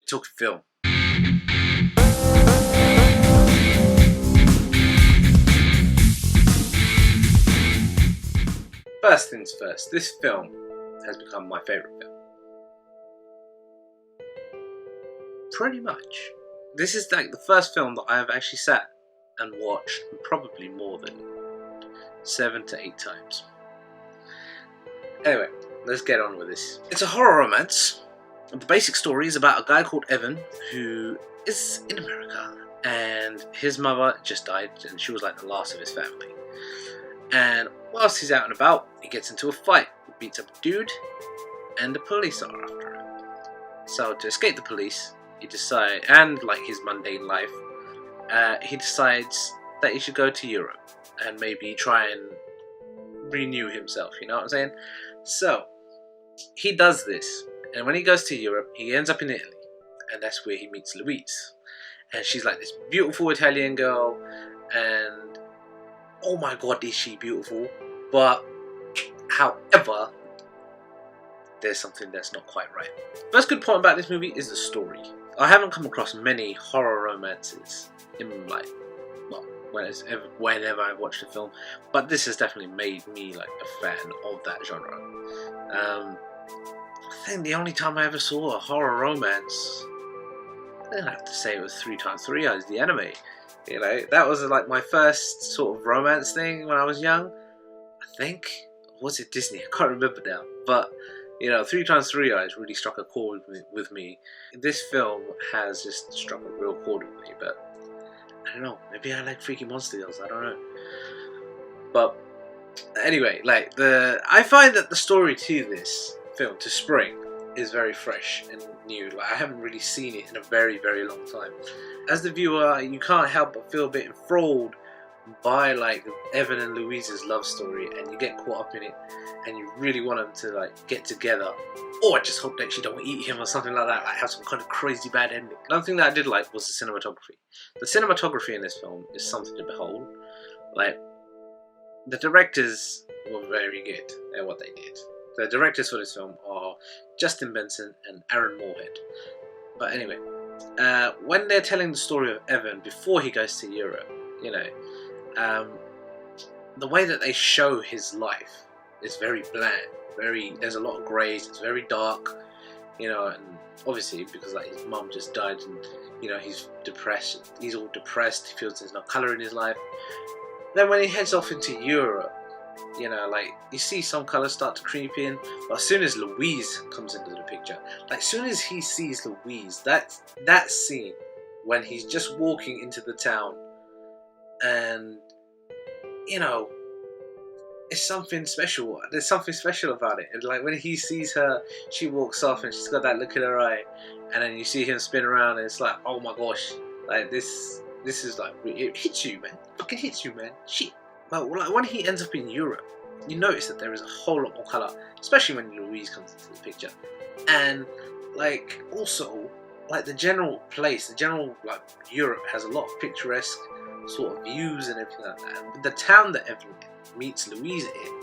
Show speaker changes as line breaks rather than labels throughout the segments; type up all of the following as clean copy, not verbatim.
talking film. First things first, this film has become my favourite film. Pretty much. This is like the first film that I have actually sat and watched probably more than 7 to 8 times. Anyway, let's get on with this. It's a horror romance. The basic story is about a guy called Evan who is in America, and his mother just died and she was like the last of his family. And whilst he's out and about, he gets into a fight, beats up a dude, and the police are after him. So to escape the police, he decides, and like his mundane life, he decides that he should go to Europe and maybe try and renew himself, you know what I'm saying? So he does this, and when he goes to Europe, he ends up in Italy, and that's where he meets Louise. And she's like this beautiful Italian girl, and oh my god, is she beautiful. But however, there's something that's not quite right. First good point about this movie is the story. I haven't come across many horror romances in like, well, whenever I've watched a film, but this has definitely made me like a fan of that genre. I think the only time I ever saw a horror romance, I'd have to say it was 3x3 Eyes, the anime. You know, that was like my first sort of romance thing when I was young. I think, or was it Disney? I can't remember now. But, you know, 3x3 Eyes really struck a chord with me. This film has just struck a real chord with me, but I don't know. Maybe I like freaky monster girls. I don't know. But anyway, like I find that the story to this film, to Spring, is very fresh and new. Like I haven't really seen it in a very, very long time. As the viewer, you can't help but feel a bit enthralled by like Evan and Louise's love story, and you get caught up in it, and you really want them to like get together. Or I just hope that she don't eat him or something like that, like have some kind of crazy bad ending. Another thing that I did like was the cinematography. The cinematography in this film is something to behold. Like, the directors were very good at what they did. The directors for this film are Justin Benson and Aaron Moorhead. But anyway, when they're telling the story of Evan before he goes to Europe, you know, the way that they show his life is very bland. There's a lot of greys. It's very dark, you know, and obviously because like his mum just died, and you know he's depressed. He's all depressed. He feels there's no colour in his life. Then when he heads off into Europe, you know, like you see some colours start to creep in. But as soon as Louise comes into the picture, like as soon as he sees Louise, that scene when he's just walking into the town, and you know, it's something special. There's something special about it. And like when he sees her, she walks off and she's got that look in her eye, and then you see him spin around, and it's like, oh my gosh, like this is like, it hits you, man. It fucking hits you, man. Shit. But like when he ends up in Europe, you notice that there is a whole lot more colour, especially when Louise comes into the picture. And like also, like the general like Europe has a lot of picturesque sort of views and everything like that. And the town that Evan meets Louise in,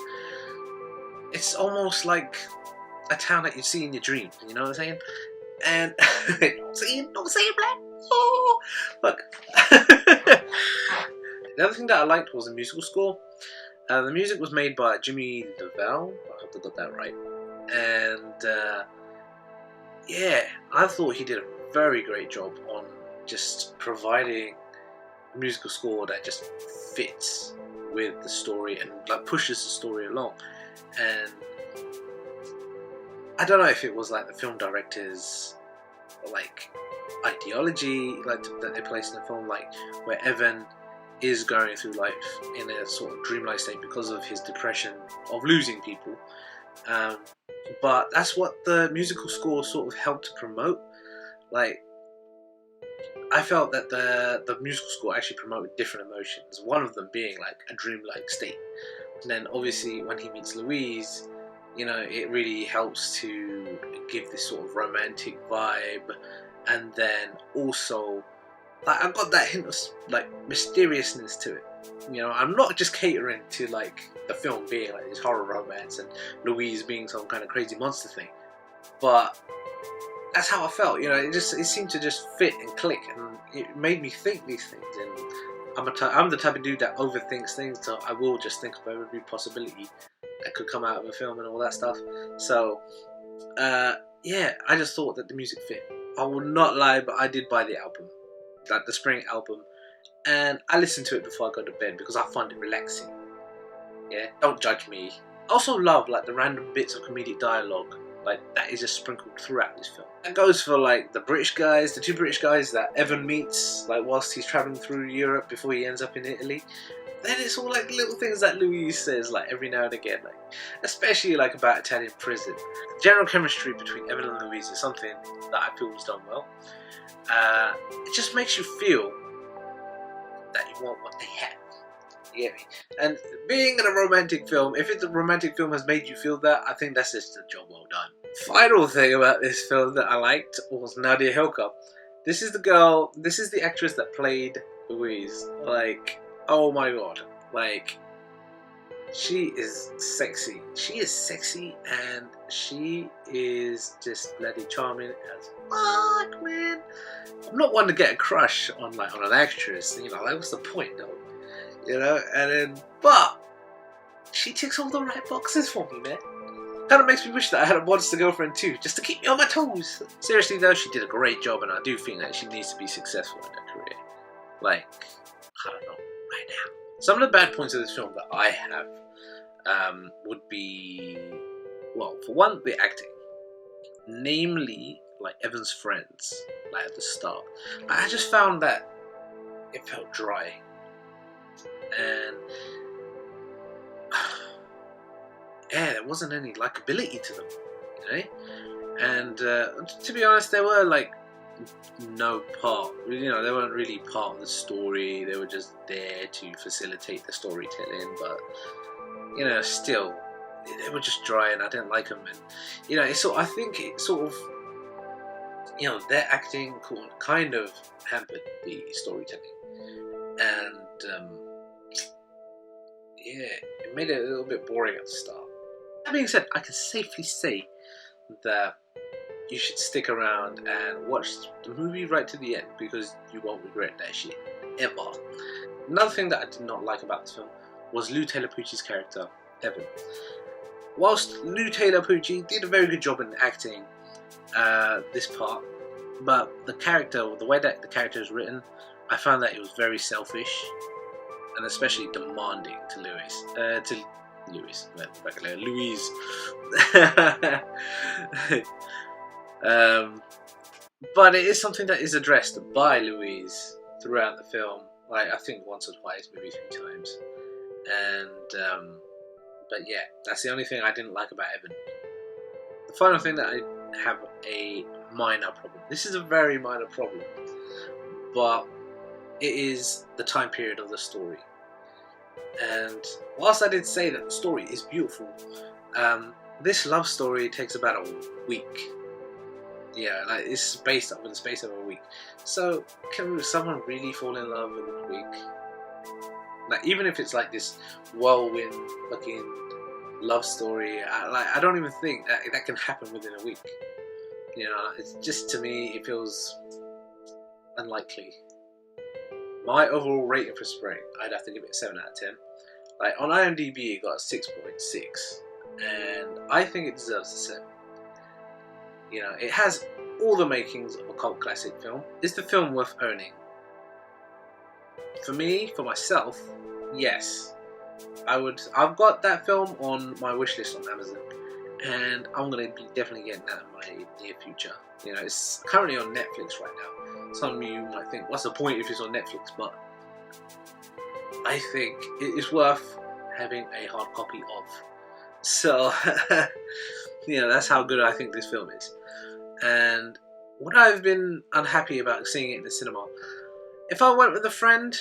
it's almost like a town that you see in your dreams, you know what I'm saying? And don't say it, black. Oh, look. The other thing that I liked was the musical score. The music was made by Jimmy DeVal. I hope I got that right. And yeah, I thought he did a very great job on just providing a musical score that just fits with the story and like pushes the story along. And I don't know if it was like the film director's like ideology like that they placed in the film, like where Evan is going through life in a sort of dreamlike state because of his depression of losing people, but that's what the musical score sort of helped to promote. Like I felt that the musical score actually promoted different emotions, one of them being like a dreamlike state. And then obviously when he meets Louise, you know, it really helps to give this sort of romantic vibe. And then also, like, I got that hint of like mysteriousness to it. You know, I'm not just catering to like the film being like this horror romance and Louise being some kind of crazy monster thing, but that's how I felt. You know, it seemed to just fit and click, and it made me think these things. And I'm the type of dude that overthinks things, so I will just think of every possibility that could come out of a film and all that stuff. So, yeah, I just thought that the music fit. I will not lie, but I did buy the album, like the Spring album, and I listened to it before I go to bed because I find it relaxing. Yeah, don't judge me. I also love like the random bits of comedic dialogue, like that is just sprinkled throughout this film. That goes for like the British guys, the two British guys that Evan meets, like whilst he's traveling through Europe before he ends up in Italy. Then it's all like little things that Louise says like every now and again, like especially like about Italian prison. The general chemistry between Evan and Louise is something that I feel was done well. It just makes you feel that you want what they have. You get me? And being in a romantic film, if a romantic film has made you feel that, I think that's just a job well done. Final thing about this film that I liked was Nadia Hilker. This is the actress that played Louise. Like, oh my god. Like, she is sexy. She is sexy and she is just bloody charming as fuck, man. I'm not one to get a crush on an actress, you know, like what's the point though? You know, and then, but she ticks all the right boxes for me, man. Kind of makes me wish that I had a monster girlfriend too, just to keep me on my toes. Seriously though, she did a great job, and I do think that she needs to be successful in her career. Like, I don't know, right now. Some of the bad points of this film that I have would be, well, for one, the acting. Namely, like Evan's friends, like at the start. I just found that it felt dry. And yeah, there wasn't any likability to them, you know. And to be honest, they were like no part. You know, they weren't really part of the story. They were just there to facilitate the storytelling. But you know, still, they were just dry, and I didn't like them. And you know, I think it sort of, you know, their acting kind of hampered the storytelling, and yeah, it made it a little bit boring at the start. That being said, I can safely say that you should stick around and watch the movie right to the end, because you won't regret that shit, ever. Another thing that I did not like about this film was Lou Taylor Pucci's character, Evan. Whilst Lou Taylor Pucci did a very good job in acting this part, but the character, the way that the character is written, I found that it was very selfish, and especially demanding to Louise. But it is something that is addressed by Louise throughout the film. Like, I think once or twice, maybe 3 times. And but yeah, that's the only thing I didn't like about Evan. The final thing that I have a minor problem. This is a very minor problem, but it is the time period of the story. And whilst I did say that the story is beautiful, this love story takes about a week. Yeah, like it's based up in the space of a week. So can someone really fall in love in a week? Like, even if it's like this whirlwind fucking love story, I don't even think that can happen within a week. You know, it's just, to me, it feels unlikely. My overall rating for Spring, I'd have to give it a 7 out of 10. Like, on IMDb, it got a 6.6, and I think it deserves a 7. You know, it has all the makings of a cult classic film. Is the film worth owning? For me, for myself, yes. I've got that film on my wishlist on Amazon, and I'm going to be definitely getting that in my near future. You know, it's currently on Netflix right now. Some of you might think, what's the point if it's on Netflix? But I think it is worth having a hard copy of. So, you know, that's how good I think this film is. And what I've been unhappy about seeing it in the cinema, if I went with a friend,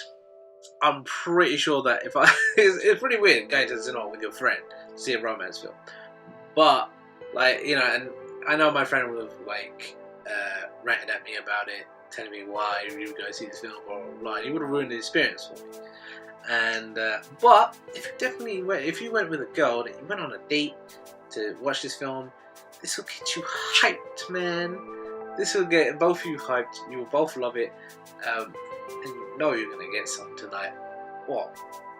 I'm pretty sure that it's pretty weird going to the cinema with your friend to see a romance film. But, like, you know, and I know my friend would have, like, ranted at me about it, telling me why you would go see this film, blah, blah, blah. He would have ruined the experience for me. And, but, if you went with a girl, that you went on a date to watch this film, this will get you hyped, man. This will get both of you hyped. You will both love it, and you know you're gonna get some tonight. Well,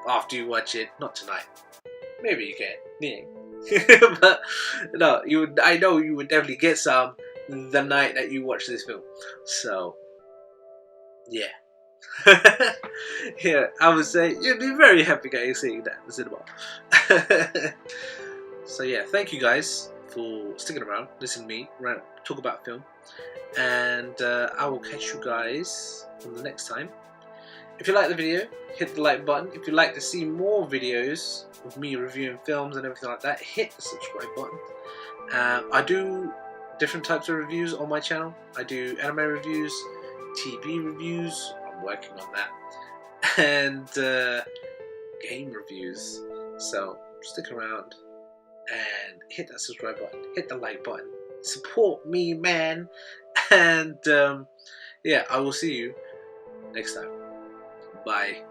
after you watch it, not tonight. Maybe you can, yeah. But no, you would. I know you would definitely get some the night that you watch this film. So, yeah. Yeah, I would say you'd be very happy guys seeing that in the cinema. So yeah, thank you guys for sticking around, listening to me talk about film, and I will catch you guys on the next time. If you like the video, hit the like button. If you'd like to see more videos of me reviewing films and everything like that, hit the subscribe button. I do different types of reviews on my channel. I do anime reviews, TV reviews, I'm working on that, and game reviews. So stick around and hit that subscribe button, hit the like button, support me, man. And yeah, I will see you next time. Bye.